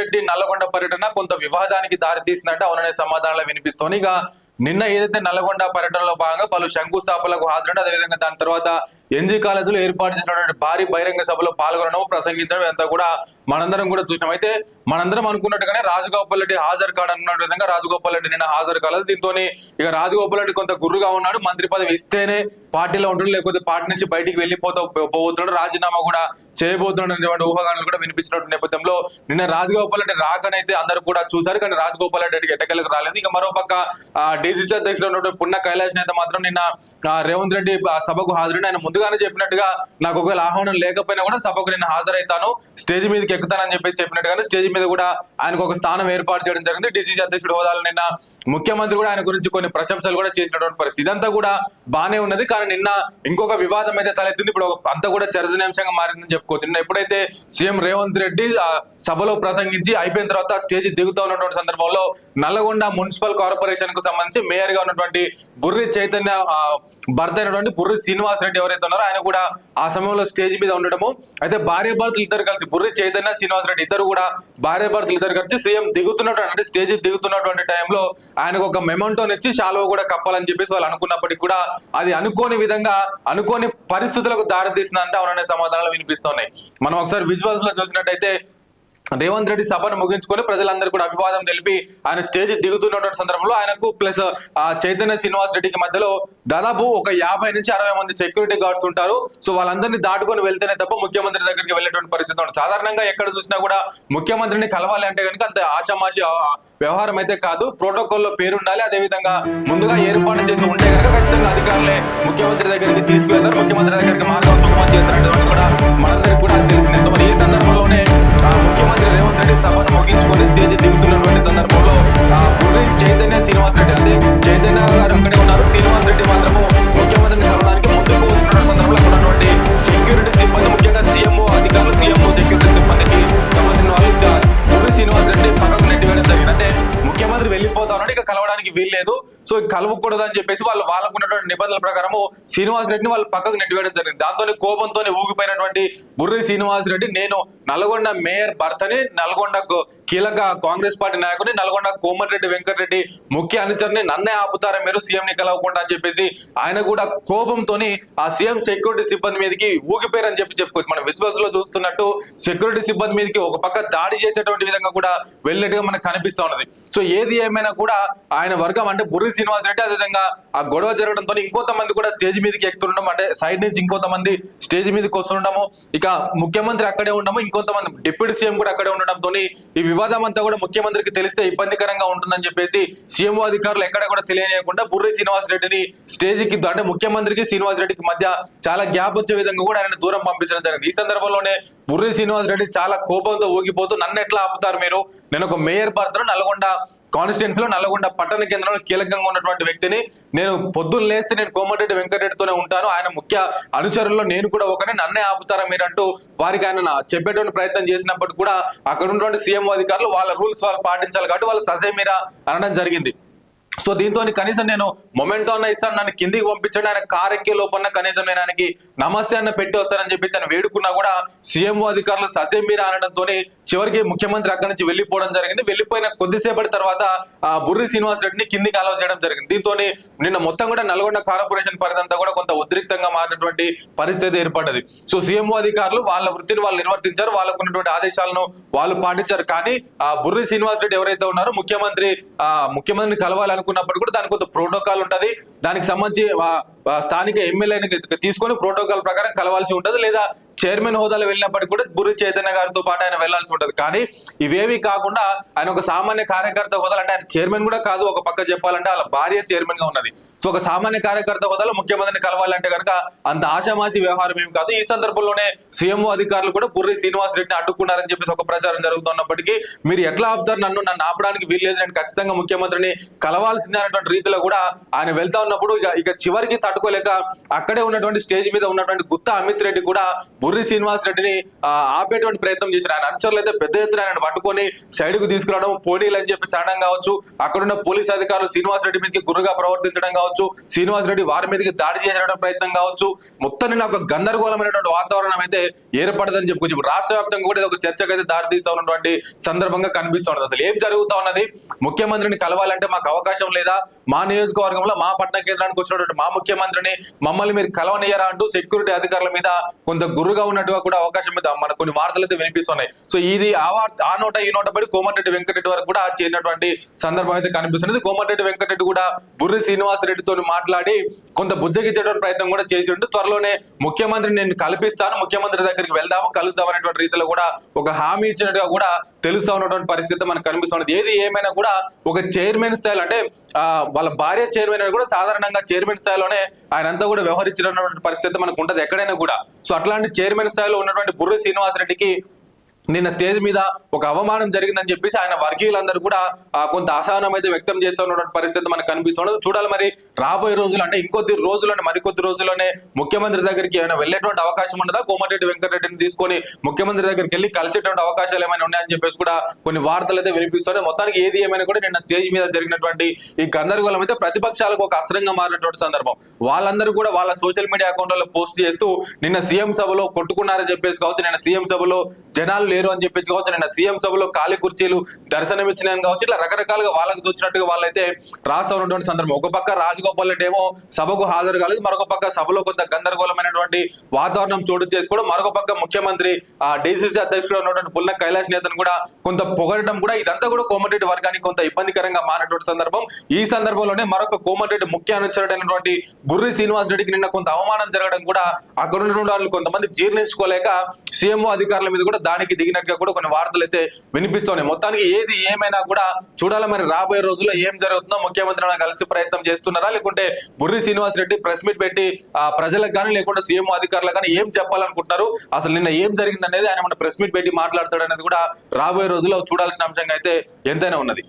రెడ్డి నల్లగొండ పర్యటన కొంత వివాదానికి దారితీసిందంటే అవుననే సమాధానాలు వినిపిస్తోంది. ఇక నిన్న ఏదైతే నల్లగొండ పర్యటనలో భాగంగా పలు శంకుస్థాపనలకు హాజరు, అదేవిధంగా దాని తర్వాత ఎన్జీ కాలేజీలో ఏర్పాటు చేసినటువంటి భారీ బహిరంగ సభలో పాల్గొనడం, ప్రసంగించడం ఇదంతా కూడా మనందరం కూడా చూసినాం. అయితే మనందరం అనుకున్నట్టుగానే రాజగోపాల్ రెడ్డి హాజరు కాడన్న విధంగా రాజగోపాల్ రెడ్డి నిన్న హాజరు కాలేదు. దీంతో ఇక రాజగోపాల్ రెడ్డి కొంత గుర్రుగా ఉన్నాడు. మంత్రి పదవి ఇస్తేనే పార్టీలో ఉంటాడు, లేకపోతే పార్టీ నుంచి బయటికి వెళ్ళిపోతున్నాడు, రాజీనామా కూడా చేయబోతున్నాడు అనేటువంటి ఊహాగానాలు కూడా వినిపించినటువంటి నేపథ్యంలో నిన్న రాజగోపాల్ రెడ్డి రాకనైతే అందరూ కూడా చూశారు. కానీ రాజగోపాల్ రెడ్డికి ఎట్టకెళ్ళకు రాలేదు. ఇక మరోపక్క డిసిసి అధ్యక్షుడు ఉన్నటువంటి పున్న కైలాష్ నేత మాత్రం నిన్న రేవంత్ రెడ్డి సభకు హాజరైన ఆయన ముందుగానే చెప్పినట్టుగా నాకు ఒకవేళ ఆహ్వానం లేకపోయినా కూడా సభకు నిన్న హాజరైతాను, స్టేజ్ మీదకి ఎక్కుతానని చెప్పినట్టుగానే స్టేజ్ మీద కూడా ఆయనకు ఒక స్థానం ఏర్పాటు చేయడం జరిగింది. డిసిసి అధ్యక్షుడు హోదాలో నిన్న ముఖ్యమంత్రి కూడా ఆయన గురించి కొన్ని ప్రశంసలు కూడా చేసినటువంటి పరిస్థితి. ఇదంతా కూడా బానే ఉన్నది. కానీ నిన్న ఇంకొక వివాదం అయితే తలెత్తింది. ఇప్పుడు అంతా కూడా చర్చనీయాంశంగా మారిందని చెప్పుకోవచ్చు. నిన్న ఎప్పుడైతే సీఎం రేవంత్ రెడ్డి సభలో ప్రసంగించి అయిపోయిన తర్వాత స్టేజ్ దిగుతూ ఉన్నటువంటి సందర్భంలో నల్లగొండ మున్సిపల్ కార్పొరేషన్ కు సంబంధించి మేయర్ గా ఉన్నటువంటి బుర్రి చైతన్య భర్త అయినటువంటి బుర్రి శ్రీనివాస్ రెడ్డి ఎవరైతే ఉన్నారో ఆయన కూడా ఆ సమయంలో స్టేజ్ మీద ఉండడము. అయితే భార్య భర్తలు ఇద్దరు కలిసి బుర్రి చైతన్య శ్రీనివాస్ రెడ్డి ఇద్దరు కూడా భార్య భర్తలు ఇద్దరు కలిసి సీఎం దిగుతున్నటువంటి అంటే స్టేజ్ దిగుతున్నటువంటి టైంలో ఆయనకు ఒక మెమంటోనిచ్చి శాలువ కూడా కప్పాలని చెప్పేసి వాళ్ళు అనుకున్నప్పటికీ కూడా అది అనుకోని విధంగా అనుకోని పరిస్థితులకు దారితీస్తుందంటే అవుననే సమాధానాలు వినిపిస్తున్నాయి. మనం ఒకసారి విజువల్స్ లో చూసినట్టయితే రేవంత్ రెడ్డి సభను ముగించుకొని ప్రజలందరూ కూడా అభివాదం తెలిపి ఆయన స్టేజ్ దిగుతున్నటువంటి సందర్భంలో ఆయనకు ప్లస్ చైతన్య శ్రీనివాస్ రెడ్డికి మధ్యలో దాదాపు ఒక 50 నుంచి 60 మంది సెక్యూరిటీ గార్డ్స్ ఉంటారు. సో వాళ్ళందరినీ దాటుకొని వెళ్తేనే తప్ప ముఖ్యమంత్రి దగ్గరికి వెళ్ళేటువంటి పరిస్థితి ఉంటుంది. సాధారణంగా ఎక్కడ చూసినా కూడా ముఖ్యమంత్రిని కలవాలి అంటే కనుక అంత ఆషామాషి వ్యవహారం అయితే కాదు. ప్రోటోకాల్లో పేరు ఉండాలి. అదేవిధంగా ముందుగా ఏర్పాటు చేసి ఉంటే కనుక ఖచ్చితంగా అధికారులే ముఖ్యమంత్రి దగ్గరికి తీసుకువెళ్తారు, ముఖ్యమంత్రి దగ్గరికి మార్గం సుగమం చేస్తారంటే కూడా మనందరికీ కూడా తెలిసిందే. సో ఈ సందర్భంలోనే ముఖ్యమంత్రి రేవంత్ రెడ్డి సభను ముగించుకొని స్టేజ్ దిగుతున్నటువంటి సందర్భంలో బుర్రి చైతన్య శ్రీనివాస్ రెడ్డి అంటే చైతన్య గారు అక్కడే ఉన్నారు. శ్రీనివాస్ రెడ్డి మాత్రము ముఖ్యమంత్రిని కలవడానికి ముందుకు వస్తున్న సందర్భంలో ఉన్నటువంటి సెక్యూరిటీ సిబ్బంది, ముఖ్యంగా సీఎంఓ అధికారులు, సీఎంఓ సెక్యూరిటీ సిబ్బందికి సంబంధించిన వాళ్ళు బుర్రి శ్రీనివాస్ రెడ్డి పక్కకు నెట్టివేయడం జరిగింది. అంటే ముఖ్యమంత్రి వెళ్ళిపోతారు, ఇక కలవడానికి వీల్లేదు, సో కలవకూడదు అని చెప్పేసి వాళ్ళకు ఉన్నటువంటి నిబంధనల ప్రకారము శ్రీనివాస్ రెడ్డిని వాళ్ళు పక్కకు నెట్టివేయడం జరిగింది. దాంతో కోపంతో ఊగిపోయినటువంటి బుర్రి శ్రీనివాస్ రెడ్డి నేను నల్గొండ మేయర్ భర్తని, నల్గొండ కీలక కాంగ్రెస్ పార్టీ నాయకుని, నల్గొండ కోమటిరెడ్డి వెంకటరెడ్డి ముఖ్య అనుచరుని, నన్నే ఆపుతారా మీరు సీఎం ని కలవకుండా అని చెప్పేసి ఆయన కూడా కోపంతో ఆ సీఎం సెక్యూరిటీ సిబ్బంది మీదకి ఊగిపోయారని చెప్పుకోవచ్చు. మనం విజువల్స్ లో చూస్తున్నట్టు సెక్యూరిటీ సిబ్బంది మీదకి ఒక పక్క దాడి చేసేటువంటి విధంగా కూడా వెళ్ళేట్టుగా మనకు కనిపిస్తా ఉన్నది. సో ఏది ఏమైనా కూడా ఆయన వర్గం అంటే బుర్రి శ్రీనివాస్ రెడ్డి అదేవిధంగా ఆ గొడవ జరగడంతో ఇంకొంతమంది కూడా స్టేజ్ మీదకి ఎక్కుతుండడం, అంటే సైడ్ నుంచి ఇంకొంతమంది స్టేజ్ మీదకి వస్తుండము, ఇక ముఖ్యమంత్రి అక్కడే ఉండము, ఇంకొంతమంది డిప్యూటీ సీఎం కూడా అక్కడే ఉండడంతో ఈ వివాదం అంతా కూడా ముఖ్యమంత్రికి తెలిస్తే ఇబ్బందికరంగా ఉంటుందని చెప్పేసి సీఎంఓ అధికారులు ఎక్కడ కూడా తెలియనియకుండా బుర్రి శ్రీనివాస్ రెడ్డిని స్టేజ్కి అంటే ముఖ్యమంత్రికి శ్రీనివాస్ రెడ్డికి మధ్య చాలా గ్యాప్ వచ్చే విధంగా కూడా ఆయన దూరం పంపించడం జరిగింది. ఈ సందర్భంలోనే బుర్రి శ్రీనివాస్ రెడ్డి చాలా కోపంతో ఊగిపోతూ నన్ను ఎట్లా ఆపుతారు మీరు, నేను ఒక మేయర్ భర్తను, నల్గొండ కాన్స్టిట్యున్సీలో నల్గొండ పట్టణ కేంద్రంలో కీలకంగా ఉన్నటువంటి వ్యక్తిని, నేను పొద్దున్న లేస్తే నేను కోమటిరెడ్డి వెంకటరెడ్డితోనే ఉంటాను, ఆయన ముఖ్య అనుచరుల్లో నేను కూడా ఒకనే, నన్నే ఆపుతారా మీరంటూ వారికి ఆయన చెప్పేటువంటి ప్రయత్నం చేసినప్పటికీ కూడా అక్కడ ఉన్నటువంటి సీఎం అధికారులు వాళ్ళ రూల్స్ వాళ్ళు పాటించాలి కాబట్టి వాళ్ళు ససేమిరా అనడం జరిగింది. సో దీంతో కనీసం నేను మొమెంటో అన్న ఇస్తాను, నన్ను కిందికి పంపించండి, ఆయన కారెక్కే లోపల కనీసం నేను ఆయనకి నమస్తే అన్న పెట్టి వస్తానని చెప్పేసి ఆయన వేడుకున్నా కూడా సీఎంఓ అధికారులు ససేమిరా అనడంతో చివరికి ముఖ్యమంత్రి అక్కడి నుంచి వెళ్ళిపోవడం జరిగింది. వెళ్ళిపోయిన కొద్దిసేపటి తర్వాత బుర్రి శ్రీనివాస్ రెడ్డిని కిందికి అలౌ చేయడం జరిగింది. దీంతో నిన్న మొత్తం కూడా నల్గొండ కార్పొరేషన్ పరిధంతా కూడా కొంత ఉద్రిక్తంగా మారినటువంటి పరిస్థితి ఏర్పడ్డది. సో సీఎంఓ అధికారులు వాళ్ళ వృత్తిని వాళ్ళు నిర్వర్తించారు, వాళ్ళకు ఉన్నటువంటి ఆదేశాలను వాళ్ళు పాటించారు. కానీ బుర్రి శ్రీనివాస్ రెడ్డి ఎవరైతే ఉన్నారో ముఖ్యమంత్రిని కలవాలనుకున్నప్పుడు కూడా దానికి కొంత ప్రోటోకాల్ ఉంటది, దానికి సంబంధించి స్థానిక ఎమ్మెల్యేని తీసుకొని ప్రోటోకాల్ ప్రకారం కలవాల్సి ఉంటది, లేదా చైర్మన్ హోదాలో వెళ్ళినప్పటికీ కూడా బుర్రి చైతన్య గారితో పాటు ఆయన వెళ్లాల్సి ఉంటది. కానీ ఇవేవి కాకుండా ఆయన ఒక సామాన్య కార్యకర్త హోదాలు, అంటే ఆయన చైర్మన్ కూడా కాదు, ఒక పక్క చెప్పాలంటే వాళ్ళ భార్య చైర్మన్ గా ఉన్నది. సో ఒక సామాన్య కార్యకర్త హోదాలో ముఖ్యమంత్రిని కలవాలంటే కనుక అంత ఆషామాషి వ్యవహారం ఏమి కాదు. ఈ సందర్భంలోనే సీఎంఓ అధికారులు కూడా బుర్రి శ్రీనివాస్ రెడ్డిని అడ్డుకున్నారని చెప్పేసి ఒక ప్రచారం జరుగుతున్నప్పటికీ మీరు ఎట్లా ఆపుతారు, నన్ను ఆపడానికి వీల్లేదు, నేను ఖచ్చితంగా ముఖ్యమంత్రిని కలవాల్సిందే అనేటువంటి రీతిలో కూడా ఆయన వెళ్తా ఉన్నప్పుడు ఇక చివరికి తట్టుకోలేక అక్కడే ఉన్నటువంటి స్టేజ్ మీద ఉన్నటువంటి గుత్తా అమిత్ రెడ్డి కూడా బుర్రి శ్రీనివాస్ రెడ్డిని ఆపేటువంటి ప్రయత్నం చేశారు. ఆయన అనుచరులు అయితే పెద్ద ఎత్తున ఆయన పట్టుకొని సైడ్ కు తీసుకురావడం, పోనీలు అని చెప్పి సడన్ కావచ్చు, అక్కడున్న పోలీస్ అధికారులు శ్రీనివాస్ రెడ్డి మీదకి గురుగా ప్రవర్తించడం కావచ్చు, శ్రీనివాస్ రెడ్డి వారి మీదకి దాడి చేయడం ప్రయత్నం కావచ్చు, మొత్తం నిన్న ఒక గందరగోళమైనటువంటి వాతావరణం అయితే ఏర్పడదని చెప్పుకోవచ్చు. రాష్ట్ర వ్యాప్తంగా కూడా ఇది ఒక చర్చకు అయితే దారితీస్తా ఉన్నటువంటి సందర్భంగా కనిపిస్తున్నది. అసలు ఏం జరుగుతా ఉన్నది, ముఖ్యమంత్రిని కలవాలంటే మాకు అవకాశం లేదా, మా నియోజకవర్గంలో మా పట్టణ కేంద్రానికి వచ్చినటువంటి మా ముఖ్యమంత్రిని మమ్మల్ని మీరు కలవనియ్యారా అంటూ సెక్యూరిటీ అధికారుల మీద కొంత గురుగా ఉన్నట్టుగా కూడా అవకాశం మీద మన కొన్ని వార్తలు అయితే వినిపిస్తున్నాయి. సో ఇది ఆ నోట ఈ నోట పడి కోమటిరెడ్డి వెంకటరెడ్డి వరకు కూడా చేరినటువంటి సందర్భం అయితే కనిపిస్తున్నది. కోమటిరెడ్డి వెంకటరెడ్డి కూడా బుర్రి శ్రీనివాస్ రెడ్డితో మాట్లాడి కొంత బుజ్జగించేటువంటి ప్రయత్నం కూడా చేసిండు. త్వరలోనే ముఖ్యమంత్రిని నేను కల్పిస్తాను, ముఖ్యమంత్రి దగ్గరికి వెళ్దాము, కలుద్దాం అనేటువంటి రీతిలో కూడా ఒక హామీ ఇచ్చినట్టుగా కూడా తెలుస్తా ఉన్నటువంటి పరిస్థితి మనకు కనిపిస్తున్నది. ఏది ఏమైనా కూడా ఒక చైర్మన్ స్థాయిలో అంటే వాళ్ళ భార్య చైర్మన్ కూడా సాధారణంగా చైర్మన్ స్థాయిలోనే ఆయన అంతా కూడా వ్యవహరించినటువంటి పరిస్థితి మనకు ఉంటది ఎక్కడైనా కూడా. సో అట్లాంటి చైర్మన్ స్థాయిలో ఉన్నటువంటి బుర్రి శ్రీనివాస్ రెడ్డికి నిన్న స్టేజ్ మీద ఒక అవమానం జరిగిందని చెప్పేసి ఆయన వర్గీయులందరూ కూడా కొంత అసహనం అయితే వ్యక్తం చేస్తున్నటువంటి పరిస్థితి మనకు కనిపిస్తున్నది. చూడాలి మరి రాబోయే రోజులు అంటే ఇంకొద్ది రోజుల్లోనే మరికొద్ది రోజుల్లోనే ముఖ్యమంత్రి దగ్గరికి ఏమైనా వెళ్ళేటువంటి అవకాశం ఉండదా, కోమటిరెడ్డి వెంకటరెడ్డిని తీసుకొని ముఖ్యమంత్రి దగ్గరికి వెళ్ళి కలిసేటువంటి అవకాశాలు ఏమైనా ఉన్నాయని చెప్పేసి కూడా కొన్ని వార్తలు అయితే వినిపిస్తున్నాయి. మొత్తానికి ఏది ఏమైనా కూడా నిన్న స్టేజ్ మీద జరిగినటువంటి ఈ గందరగోళం అయితే ప్రతిపక్షాలకు ఒక అస్త్రంగా మారినటువంటి సందర్భం. వాళ్ళందరూ కూడా వాళ్ళ సోషల్ మీడియా అకౌంట్లలో పోస్ట్ చేస్తూ నిన్న సీఎం సభలో కొట్టుకున్నారని చెప్పేసి కావచ్చు, నిన్న సీఎం సభలో జనాలు లేరు అని చెప్పేసి కావచ్చు, నిన్న సీఎం సభలో ఖాళీ కుర్చీలు దర్శనమిచ్చినాయని కావచ్చు, ఇట్లా రకరకాలుగా వాళ్ళకి దోచినట్టుగా వాళ్ళైతే రాస్తా ఉన్నటువంటి సందర్భం. ఒక పక్క రాజగోపాల్ రెడ్డి ఏమో సభకు హాజరు కాలేదు, మరొక పక్క సభలో కొంత గందరగోళమైనటువంటి వాతావరణం చోటు చేసుకోవడం, మరొక పక్క ముఖ్యమంత్రి డిసిసి అధ్యక్షుడు ఉన్నటువంటి పుల్ల కైలాష్ నేతను కూడా కొంత పొగడటం కూడా ఇదంతా కూడా కోమటిరెడ్డి వర్గానికి కొంత ఇబ్బందికరంగా మారినటువంటి సందర్భం. ఈ సందర్భంలోనే మరొక కోమటిరెడ్డి ముఖ్య అనుచరుడైనటువంటి బుర్రి శ్రీనివాస్ రెడ్డికి నిన్న కొంత అవమానం జరగడం కూడా అక్కడ ఉన్నటువంటి వాళ్ళు కొంతమంది జీర్ణించుకోలేక సీఎంఓ అధికారుల మీద కూడా దానికి దిగినట్టుగా కూడా కొన్ని వార్తలు అయితే వినిపిస్తున్నాయి. మొత్తానికి ఏది ఏమైనా కూడా చూడాలి మరి రాబోయే రోజుల్లో ఏం జరుగుతుందో. ముఖ్యమంత్రి కలిసి ప్రయత్నం చేస్తున్నారా, లేకుంటే బుర్రి శ్రీనివాస్ రెడ్డి ప్రెస్ మీట్ పెట్టి ప్రజలకు కానీ లేకుంటే సీఎంఓ అధికారులకు కానీ ఏం చెప్పాలనుకుంటున్నారు, అసలు నిన్న ఏం జరిగిందనేది ఆయన మన ప్రెస్ మీట్ పెట్టి మాట్లాడతాడు అనేది కూడా రాబోయే రోజుల్లో చూడాల్సిన అంశంగా అయితే ఎంతైనా ఉన్నది.